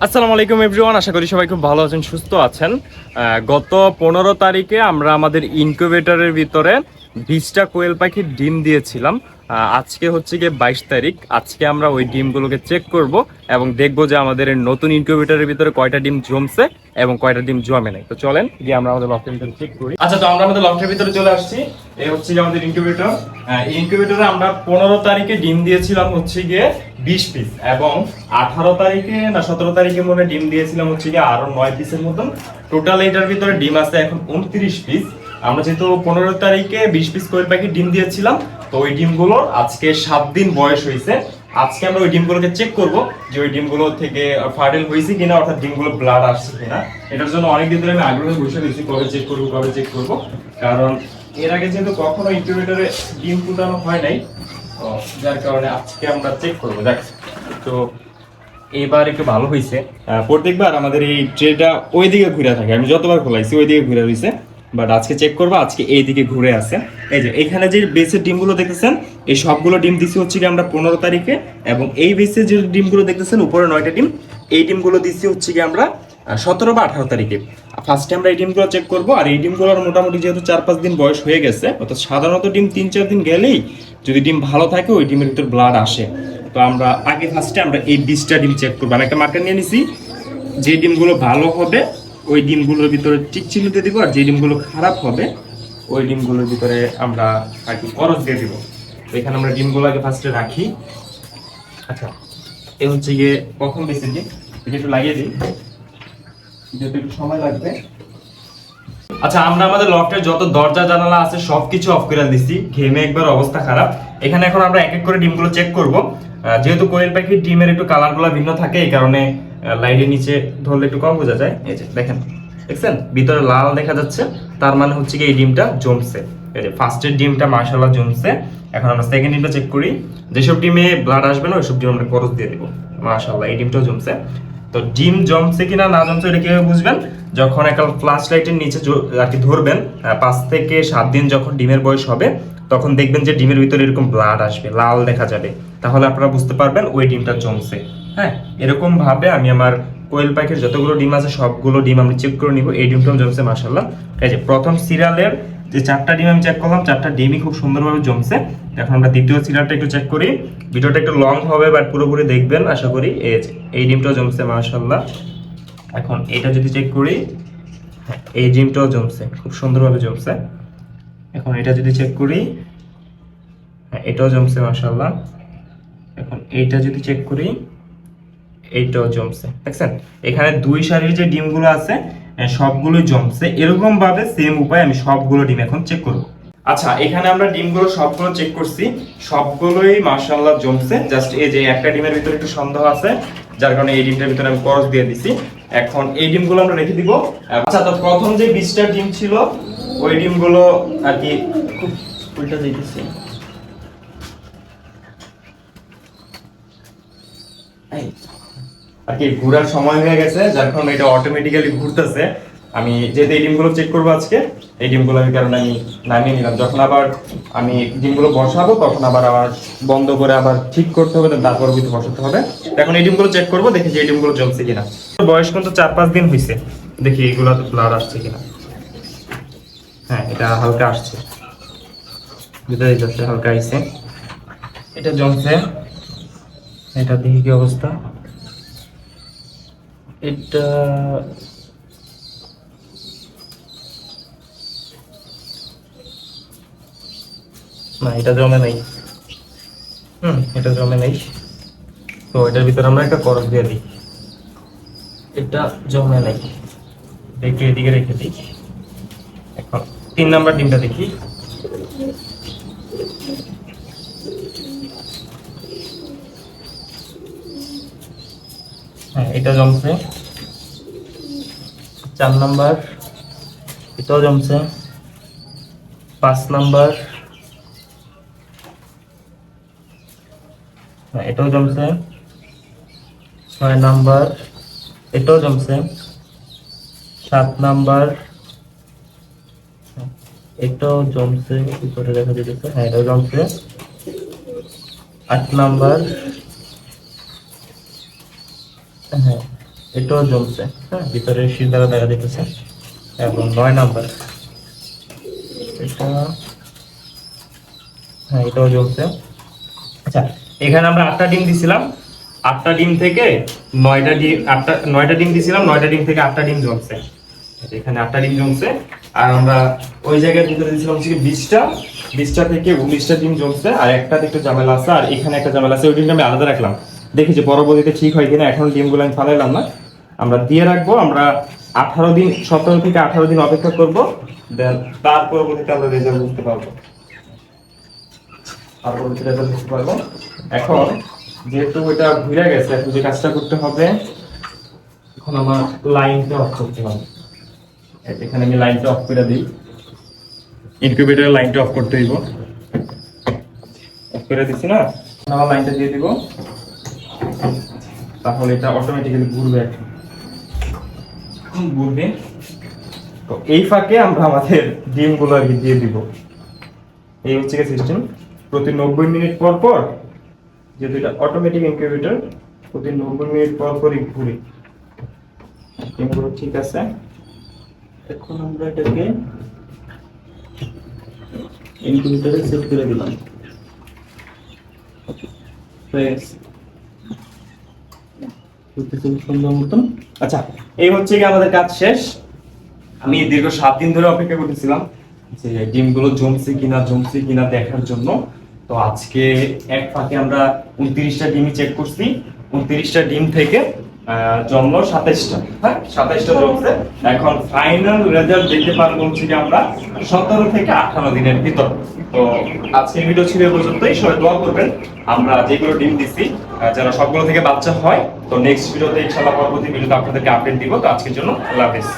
আসসালামু আলাইকুম এভরিওয়ান, আশা করি সবাই খুব ভালো আছেন, সুস্থ আছেন। গত 15 তারিখে আমরা আমাদের ইনকিউবেটরের ভিতরে 20টা কোয়েল পাখির ডিম দিয়েছিলাম। আজকে হচ্ছে গিয়ে 22 তারিখ। আজকে আমরা ওই ডিমগুলোকে চেক করব এবং দেখব যে আমাদের এই নতুন ইনকিউবেটরের ভিতরে কয়টা ডিম জমছে এবং কয়টা ডিম জমে নাই। তো চলেন গিয়ে আমরা আমাদের লফটের ভিতরে চেক করি। আচ্ছা, তো আমরা আমাদের লফটের ভিতরে চলে আসছি। এই হচ্ছে যে আমাদের ইনকিউবেটর। ইনকিউবেটরে আমরা 15 তারিখে ডিম দিয়েছিলাম হচ্ছে গিয়ে 20 পিস এবং 18 তারিখে না 17 তারিখে মনে ডিম দিয়েছিলাম হচ্ছে গিয়ে আরো 9 পিসের মতন। টোটাল এটার ভিতরে ডিম আছে এখন 29 পিস। আমরা যেহেতু 15 তারিখে 20 পিস কোয়েল পাখির ডিম দিয়েছিলাম, তো ওই ডিমগুলোর আজকে 7 দিন বয়স হয়েছে। আজকে আমরা ওই ডিমগুলোকে চেক করব যে ওই ডিমগুলো থেকে ফার্টাইল হয়েছে কিনা, অর্থাৎ ডিমগুলো ব্লাড আসছে কিনা। এটার জন্য অনেকদিন ধরে আমি আগ্রহে বসে রয়েছি কবে চেক করব, কারণ এর আগে যেহেতু কখনো ইনকিউবেটরে ডিম ফুটানো হয় নাই, যার কারণে আজকে আমরা চেক করবো। দেখ, তো এইবার একটু ভালো হয়েছে। প্রত্যেকবার আমাদের এই ট্রেটা ওই দিকে ঘুরে থাকে, আমি যতবার খোলাইছি ওই দিকে ঘুরে রয়েছে, বাট আজকে চেক করবো আজকে এই দিকে ঘুরে আছে। এই যে এখানে যে বেসের ডিমগুলো দেখতেছেন, এই সবগুলো ডিম দিছি হচ্ছে কি আমরা 15 তারিখে, এবং এই বেসের যে ডিমগুলো দেখতেছেন উপরে 9টা ডিম, এই ডিমগুলো দিছি হচ্ছে কি আমরা 17 বা 18 তারিখে। ফার্স্টে আমরা এই ডিমগুলো চেক করবো। আর এই ডিমগুলোর মোটামুটি যেহেতু 4-5 দিন বয়স হয়ে গেছে, অর্থাৎ সাধারণত ডিম 3-4 দিন গেলেই যদি ডিম ভালো থাকে ওই ডিমের ভিতর ব্লাড আসে। তো আমরা আগে ফার্স্টে আমরা এই 20টা ডিম চেক করবো। আমি একটা মার্কার নিয়ে নিছি, যে ডিমগুলো ভালো হবে ওই ডিমগুলোর ভিতরে টিক চিহ্ন দিয়ে দিব, আর যে ডিমগুলো খারাপ হবে ওই ডিমগুলোর ভিতরে আমরা আর কি করস দিয়ে দিব। তো এখানে আমরা ডিমগুলো আগে ফার্স্টে রাখি। আচ্ছা, এই হচ্ছে গিয়ে প্রথম বেসের ডিম, এটা একটু লাগিয়ে দিই যেহেতু একটু সময় লাগবে। আচ্ছা, আমরা আমাদের লফটের যত দরজা জানালা আছে সবকিছু অফ করে দিছি, ঘেমে একবার অবস্থা খারাপ। এখানে এখন আমরা এক এক করে ডিমগুলো চেক করব। যেহেতু কোয়েল পাখির ডিমের একটু কালারগুলো ভিন্ন থাকে, এই কারণে লাইটের নিচে ধরলে একটু কম বোঝা যায়। এই যে দেখেন, দেখছেন ভিতরে লাল দেখা যাচ্ছে, তার মানে হচ্ছে কি এই ডিমটা জমছে। এই যে ফার্স্টের ডিমটা মাশাআল্লাহ জমছে। এখন আমরা সেকেন্ড ডিমটা চেক করি। যেসব ডিমে ব্লাড আসবে না ওইসব ডিম আমরা করস দিয়ে দেবো। মাশাআল্লাহ, এই ডিমটাও জমছে। তো ডিম জমছে কিনা না জমছে এটা কিভাবে বুঝবেন? যখন একটা ফ্ল্যাশ লাইটের নিচে আর কি ধরবেন, 5 থেকে 7 দিন যখন ডিমের বয়স হবে, তখন দেখবেন যে ডিমের ভিতরে এরকম ব্লাড আসবে, লাল দেখা যাবে, তাহলে আপনারা বুঝতে পারবেন ওই ডিমটা জমছে। হ্যাঁ, এরকম ভাবে আমি আমার কোয়েল পাখির যতগুলো ডিম আছে সবগুলো ডিম আমি চেক করে নিব। এই ডিমটাও জমছে মাশাআল্লাহ। এই যে প্রথম সিরিয়ালের যে 4টা ডিম আমি চেক করলাম, 4টা ডিমই খুব সুন্দরভাবে জমছে। এখন আমরা দ্বিতীয় সিরিয়ালটা একটু চেক করি। ভিডিওটা একটু লং হবে বাট পুরোপুরি দেখবেন আশা করি। এই ডিমটাও জমছে মাশাআল্লাহ। এখন এটা যদি চেক করি, এই ডিমটাও জমছে, খুব সুন্দরভাবে জমছে। এখন এটা যদি চেক করি, এটাও জমছে মাশাআল্লাহ। এখন এইটা যদি চেক করি, এইটাও জমছে। দেখছেন এখানে 2 সারির যে ডিমগুলো আছে সবগুলোই জমছে। এরকম ভাবে সেম উপায়ে আমি সবগুলো ডিম এখন চেক করব। আচ্ছা, এখানে আমরা ডিমগুলো সবগুলো চেক করছি, সবগুলোই মাশাআল্লাহ জমছে। জাস্ট এই যে একটা ডিমের ভিতরে একটু সন্দেহ আছে, যার কারণে এই ডিমটার ভিতরে আমি করস দিয়ে দিছি। এখন এই ডিমগুলো আমরা রেখে দিব। আচ্ছা, তো প্রথম যে 20টা ডিম ছিল ওই ডিমগুলো আর কি খুব উল্টা যাইতেছে। আর কি ঘোরার সময় হয়ে গেছে, যার কারণে এটা অটোমেটিক্যালি ঘুরতেছে। আমি যেহেতু এই ডিমগুলো চেক করবো আজকে, এই ডিমগুলো আমি কারণে আমি নামিয়ে নিলাম। যখন আবার আমি ডিমগুলো বসাবো তখন আবার বন্ধ করে আবার ঠিক করতে হবে, তারপর ভিতরে বসাতে হবে। এখন এই ডিমগুলো চেক করবো, দেখি যে এই ডিমগুলো জমছে কিনা। বয়স কিন্তু 4-5 দিন হয়েছে, দেখি এগুলো ব্লাড আসছে কিনা। হ্যাঁ, এটা হালকা আসছে, ভিতরে যাচ্ছে হালকা আইছে, এটা জমছে। এটা দেখি কি অবস্থা। এটা না, এটা জমে নাই। এটা জমে নাই। তো এটার ভিতরে আমরা একটা করস দিয়ে দিই। এটা জমে নাই, দেখি এদিকে রেখে দিই। এখন 3 নাম্বার ডিমটা দেখি। হ্যাঁ, এটা জমছে। 4 নাম্বার, এটাও জমছে। 5 নাম্বার, হ্যাঁ এটাও জমছে। 6 নাম্বার, এটাও জমছে। 7 নাম্বার, এটাও জমছে, উপরে দেখা যেতেছে। হ্যাঁ, এটাও জমছে। 8 নাম্বার, হ্যাঁ এটাও জ্বলছে, হ্যাঁ ভিতরে শীত দ্বারা দেখা যেতেছে। এবং 9 নাম্বার এটা, হ্যাঁ এটাও জ্বলছে। আচ্ছা, এখানে আমরা 8টা ডিম দিছিলাম, 8টা ডিম থেকে 9টা ডিম, 9টা ডিম দিছিলাম, 9টা ডিম থেকে 8টা ডিম জ্বলছে। এখানে 8টা ডিম জ্বলছে। আর আমরা ওই জায়গার ভিতরে দিছিলাম হচ্ছে 20টা, 20টা থেকে 19টা ডিম জ্বলছে। আর একটাতে একটু ঝামেলা আছে, আর এখানে একটা ঝামেলা আছে, ওই ডিমটা আমি আলাদা রাখলাম, দেখি যে পরবর্তীতে ঠিক হয় কিনা। এখন ডিমগুলো আমি ফালাইলাম না, আমরা দিয়ে রাখবো। আমরা 18 দিন, 17 থেকে 18 দিন অপেক্ষা করব, দেন তার পরবর্তীতে আমরা রেজাল্ট বুঝতে পারবো। এখন যেহেতু এটা ঘুরে গেছে, এখন যে কাজটা করতে হবে, এখন আমার লাইনটা অফ করতে হবে। এখানে আমি লাইনটা অফ করে দিই, ইনকিউবেটরের লাইনটা অফ করতে দিব, অফ করে দিচ্ছি না। এখন আমার লাইনটা দিয়ে দিব, তাহলে এটা অটোমেটিক্যালি ঘুরবে, ঘুরবে। তো এই ফাঁকে আমরা আমাদের ডিমগুলো আর কি দিয়ে দিব। এই হচ্ছে সিস্টেম। প্রতি 90 মিনিট পর পর, যেহেতু এটা অটোমেটিক ইনকিউবেটর, প্রতি 90 মিনিট পর পরই ঘুরে। ডিমগুলো ঠিক আছে। এখন আমরা এটাকে ইনকিউবেটরে সেট করে দিলাম। সুন্দর মতন। আচ্ছা, এই হচ্ছে কি আমাদের কাজ শেষ। আমি দীর্ঘ 7 দিন ধরে অপেক্ষা করতেছিলাম যে ডিমগুলো জমছে কিনা দেখার জন্য। তো আজকে এক ফাঁকে আমরা 29টা ডিমই চেক করছি। 29টা ডিম থেকে জন্ম 27টা, হ্যাঁ 27টা জমছে। এখন ফাইনাল রেজাল্ট দেখতে পারবো হচ্ছে কি আমরা 17 থেকে 18 দিনের ভিতর। তো আজকের ভিডিও ছিল এই পর্যন্তই। সবাই দোয়া করবেন আমরা যেগুলো ডিম দিছি যেন সবগুলো থেকে বাচ্চা হয়। তো নেক্সট ভিডিওতে ইনশাআল্লাহ পরবর্তী ভিডিওতে আপনাদেরকে আপডেট দিব। তো আজকের জন্য আল্লাহ হাফেজ।